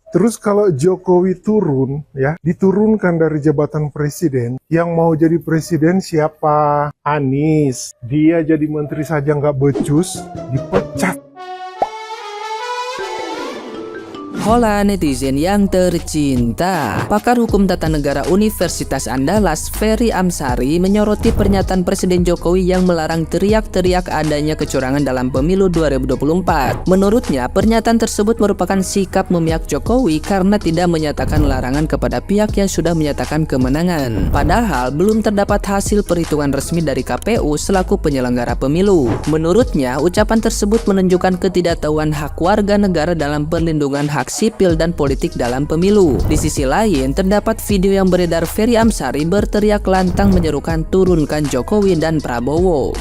Terus kalau Jokowi turun, ya, diturunkan dari jabatan presiden, yang mau jadi presiden siapa? Anies. Dia jadi menteri saja nggak becus, dipecat. Hola netizen yang tercinta. Pakar Hukum Tata Negara Universitas Andalas, Ferry Amsari, menyoroti pernyataan Presiden Jokowi yang melarang teriak-teriak adanya kecurangan dalam pemilu 2024. Menurutnya, pernyataan tersebut merupakan sikap memihak Jokowi karena tidak menyatakan larangan kepada pihak yang sudah menyatakan kemenangan. Padahal, belum terdapat hasil perhitungan resmi dari KPU selaku penyelenggara pemilu. Menurutnya, ucapan tersebut menunjukkan ketidaktahuan hak warga negara dalam perlindungan hak sipil dan politik dalam pemilu. Di sisi lain, terdapat video yang beredar Ferry Amsari berteriak lantang menyerukan turunkan Jokowi dan Prabowo.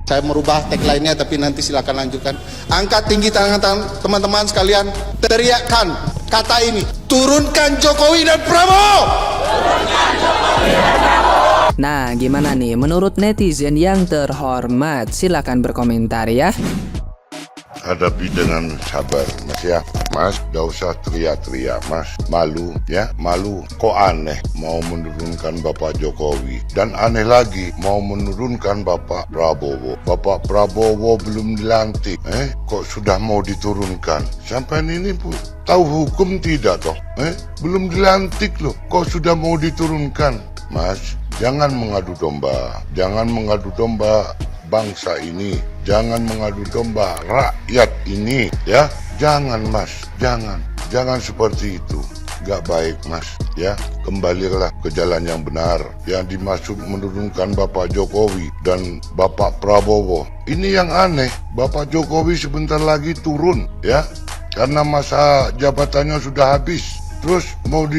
Saya merubah tagline-nya, tapi nanti silakan lanjutkan. Angkat tinggi tangan teman-teman sekalian, teriakkan kata ini, turunkan Jokowi dan Prabowo! Turunkan Jokowi dan Prabowo! Nah, gimana nih menurut netizen yang terhormat? Silakan berkomentar ya. Hadapi dengan sabar, Mas ya. Mas, gak usah teriak-teriak, Mas. Malu, ya, malu. Kok aneh mau menurunkan Bapak Jokowi. Dan aneh lagi, mau menurunkan Bapak Prabowo. Bapak Prabowo belum dilantik. Kok sudah mau diturunkan? Sampai ini pun tahu hukum tidak toh? Belum dilantik loh, kok sudah mau diturunkan? Mas, jangan mengadu domba. Jangan mengadu domba bangsa ini, jangan mengadu domba rakyat ini, ya. Jangan, Mas, jangan seperti itu. Gak baik, Mas, ya. Kembalilah ke jalan yang benar. Yang dimaksud menurunkan Bapak Jokowi dan Bapak Prabowo. Ini yang aneh, Bapak Jokowi sebentar lagi turun, ya, karena masa jabatannya sudah habis. Terus mau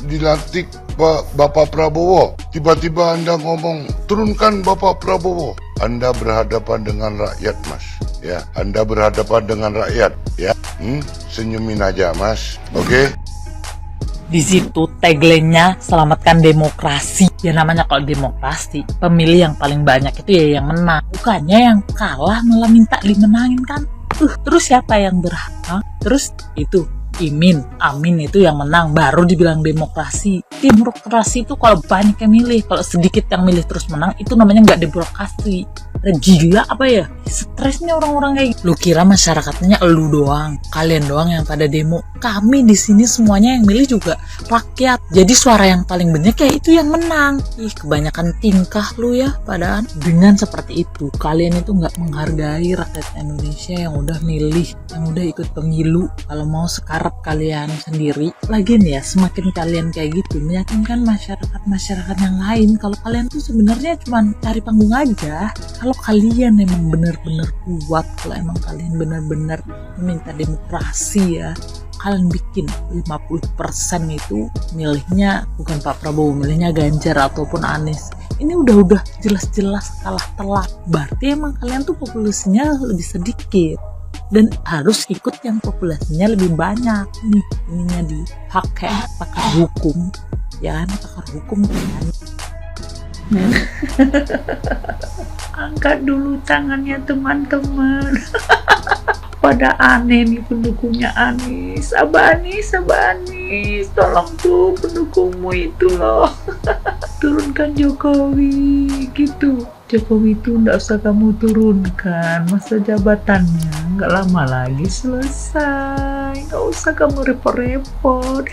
dilantik Bapak Prabowo. Tiba-tiba Anda ngomong, turunkan Bapak Prabowo. Anda berhadapan dengan rakyat, Mas. Ya, Anda berhadapan dengan rakyat, ya. Senyumin aja, Mas. Oke? Di situ tagline-nya selamatkan demokrasi. Ya namanya kalau demokrasi, pemilih yang paling banyak itu ya yang menang. Bukannya yang kalah malah minta dimenangin kan. Terus siapa yang berhak? Terus itu Amin itu yang menang, baru dibilang demokrasi. Demokrasi itu kalau banyak yang milih, kalau sedikit yang milih terus menang, itu namanya nggak demokrasi. Gila apa ya? Stresnya orang-orang kayak gitu. Lu kira masyarakatnya elu doang, kalian doang yang pada demo? Kami di sini semuanya yang milih juga rakyat. Jadi suara yang paling banyak ya itu yang menang. Kebanyakan tingkah lu ya, padahal dengan seperti itu kalian itu nggak menghargai rakyat Indonesia yang udah milih, yang udah ikut pemilu. Kalau mau sekarang kalian sendiri, lagian ya semakin kalian kayak gitu meyakinkan masyarakat yang lain kalau kalian tuh sebenarnya cuma cari panggung aja. Kalau kalian emang benar-benar kuat, kalau emang kalian benar-benar meminta demokrasi ya, kalian bikin 50% itu milihnya bukan Pak Prabowo, milihnya Ganjar ataupun Anies. Ini udah jelas-jelas kalah telak. Berarti emang kalian tuh populasinya lebih sedikit dan harus ikut yang populasinya lebih banyak. Nih ininya di hak kayak pakar hukum, ya kan, pakar hukum kan. Angkat dulu tangannya teman-teman. Pada aneh nih pendukungnya Anies. Abah Anies, tolong tuh pendukungmu itu loh. Turunkan Jokowi gitu. Jokowi itu nggak usah kamu turunkan, masa jabatannya nggak lama lagi selesai. Nggak usah kamu repot-repot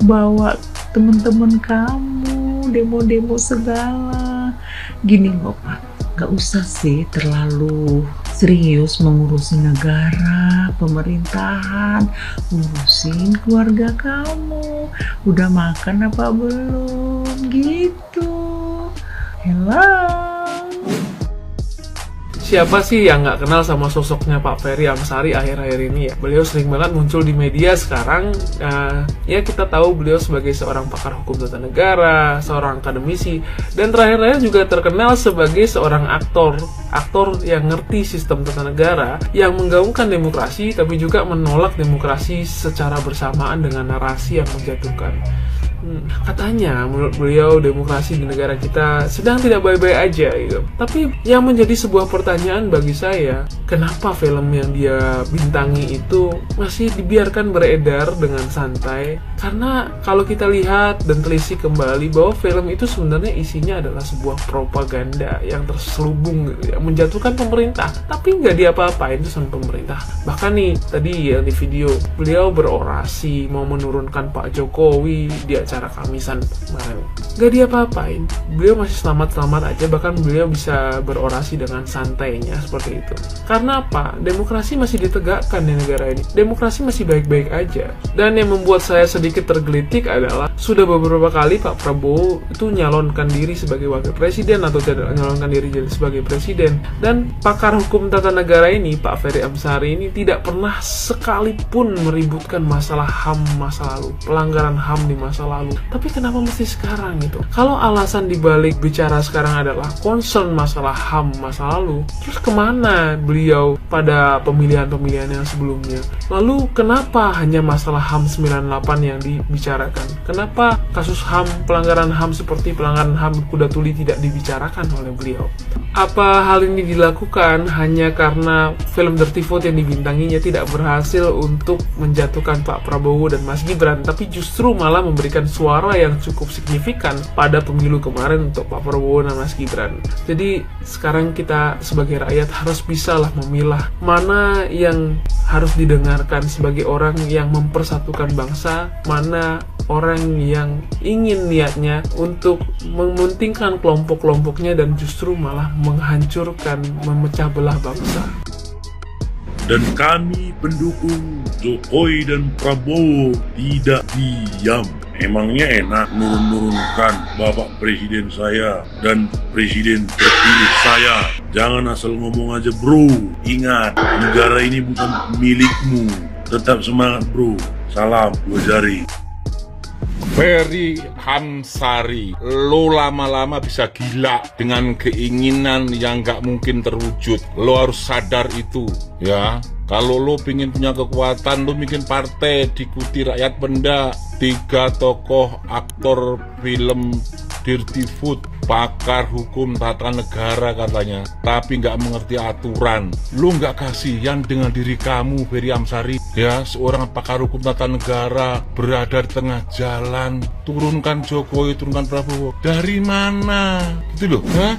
bawa teman-teman kamu demo-demo segala. Gini loh Pak, nggak usah sih terlalu serius mengurusi negara, pemerintahan, ngurusin keluarga kamu. Udah makan apa belum? Gitu. Hello. Siapa sih yang nggak kenal sama sosoknya Pak Ferry Amsari akhir-akhir ini ya? Beliau sering banget muncul di media sekarang. Ya kita tahu beliau sebagai seorang pakar hukum tata negara, seorang akademisi, dan terakhir-terakhir juga terkenal sebagai seorang aktor yang ngerti sistem tata negara, yang menggaungkan demokrasi tapi juga menolak demokrasi secara bersamaan dengan narasi yang menjatuhkan. Katanya menurut beliau demokrasi di negara kita sedang tidak baik-baik aja gitu. Tapi yang menjadi sebuah pertanyaan bagi saya, kenapa film yang dia bintangi itu masih dibiarkan beredar dengan santai? Karena kalau kita lihat dan telisik kembali bahwa film itu sebenarnya isinya adalah sebuah propaganda yang terselubung gitu, yang menjatuhkan pemerintah, tapi nggak diapa-apain tuh sama pemerintah. Bahkan nih tadi ya di video beliau berorasi mau menurunkan Pak Jokowi di acara Kamisan kemarin, nggak diapa-apain, beliau masih selamat-selamat aja, bahkan beliau bisa berorasi dengan santainya seperti itu. Karena apa? Demokrasi masih ditegakkan di negara ini, demokrasi masih baik-baik aja. Dan yang membuat saya sedikit tergelitik adalah sudah beberapa kali Pak Prabowo itu nyalonkan diri sebagai wakil presiden atau tidak nyalonkan diri jadi sebagai presiden, dan pakar hukum tata negara ini Pak Ferry Amsari ini tidak pernah sekalipun meributkan masalah HAM masa lalu, pelanggaran HAM di masa lalu. Tapi kenapa mesti sekarang gitu? Kalau alasan dibalik bicara sekarang adalah concern masalah HAM masa lalu, terus kemana beliau pada pemilihan-pemilihan yang sebelumnya? Lalu kenapa hanya masalah HAM 98 yang dibicarakan? Kenapa kasus HAM, pelanggaran HAM seperti pelanggaran HAM kuda tuli tidak dibicarakan oleh beliau? Apa hal ini dilakukan hanya karena film Dirty Vote yang dibintanginya tidak berhasil untuk menjatuhkan Pak Prabowo dan Mas Gibran, tapi justru malah memberikan suara yang cukup signifikan pada pemilu kemarin untuk Pak Prabowo dan Mas Gibran? Jadi sekarang kita sebagai rakyat harus bisalah memilah mana yang harus didengarkan sebagai orang yang mempersatukan bangsa, mana orang yang ingin niatnya untuk mementingkan kelompok-kelompoknya dan justru malah menghancurkan, memecah belah bangsa. Dan kami pendukung Jokowi dan Prabowo tidak diam. Emangnya enak nurun-nurunkan Bapak Presiden saya dan Presiden terpilih saya. Jangan asal ngomong aja bro. Ingat, negara ini bukan milikmu. Tetap semangat bro. Salam, dua jari. Ferry Amsari, lo lama-lama bisa gila dengan keinginan yang gak mungkin terwujud. Lo harus sadar itu, ya. Kalau lo pingin punya kekuatan, lo bikin partai, diikuti rakyat benda. 3 tokoh aktor film Dirty Vote, pakar hukum tata negara katanya, tapi nggak mengerti aturan. Lo nggak kasihan dengan diri kamu, Ferry Amsari? Ya, seorang pakar hukum tata negara berada di tengah jalan. Turunkan Jokowi, turunkan Prabowo. Dari mana? Gitu loh, ha?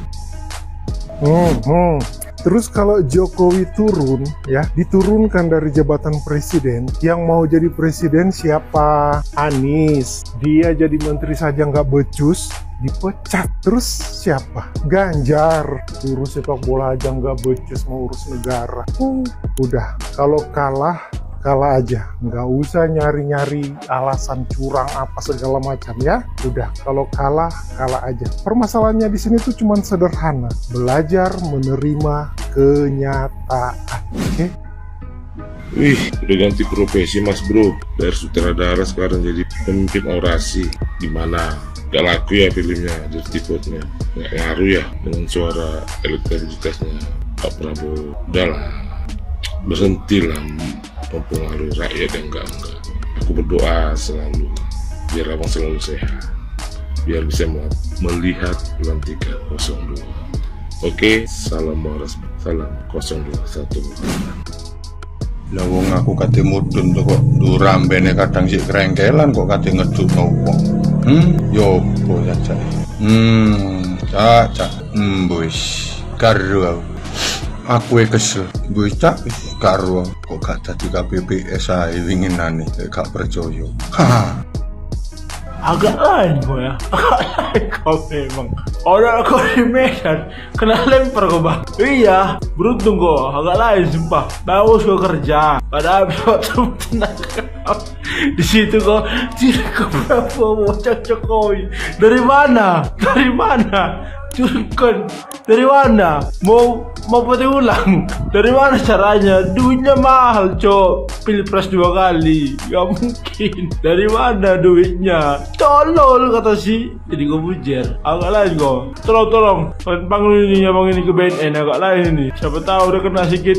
Terus kalau Jokowi turun, ya, diturunkan dari jabatan presiden, yang mau jadi presiden siapa? Anies. Dia jadi menteri saja nggak becus, dipecat. Terus siapa? Ganjar. Urus sepak bola aja nggak becus, mau urus negara. Udah, kalau kalah aja, nggak usah nyari-nyari alasan curang apa segala macam ya. Udah, kalau kalah aja. Permasalahannya di sini tuh cuman sederhana, belajar menerima kenyataan. Oke? Wih, udah ganti profesi mas bro. Dari sutradara sekarang jadi pemimpin orasi. Gimana? Gak laku ya filmnya, Dirty Vote-nya. Gak ngaruh ya dengan suara elektabilitasnya Pak Prabowo. Udahlah, berhentilah mempengaruhi rakyat yang enggak. Aku berdoa selalu biar abang selalu sehat, biar bisa melihat pelantikan 02. Oke, salam waras, salam 021. Lah wong aku kate mudun to kok durambene kadang sik krengkelan kok kate ngedukno wong. Yo opo saja. Cak, wis karo aku kesel. Wis cak karo kok gak dadi KPPS ae winginane gak percaya. Agak lain kok ya, agak lain kau memang. Orang kau di Medan kena lempar kau bang. Iya, beruntung kau, agak lain sumpah. Bagus kau kerja, pada habis waktu tenaga di situ kau tidak Prabowo Jokowi. Dari mana? Turunkan dari mana? Mau putih ulang? Dari mana caranya? Duitnya mahal cok, pilpres 2 kali, gak mungkin. Dari mana duitnya? Tolol kata si. Jadi gue bujer. Agak lain kok. Tolong. Panggil ini abang ini ke BNN agak lain ini. Siapa tahu udah kena sikit.